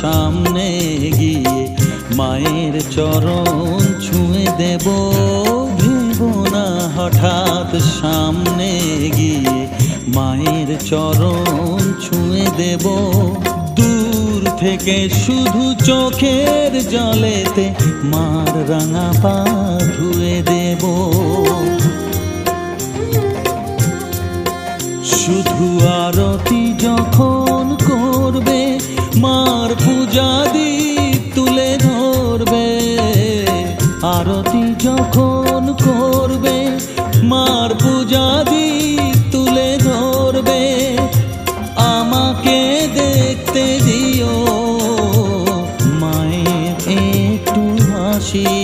সামনে গিয়ে মায়ের চরণ ছুঁয়ে দেব। ভেবো না হঠাৎ সামনে গিয়ে মায়ের চরণ ছুঁয়ে দেব। দূর থেকে শুধু চোখের জলেতে মার রাঙা পা ধুয়ে দেব। শুধু আরতি যখন করবে মার পূজা দীপ তুলে ধরবে। আরতি যখন করবে মার পূজা দীপ তুলে ধরবে। আমাকে দেখতে দিও মায়ের একটু হাসি।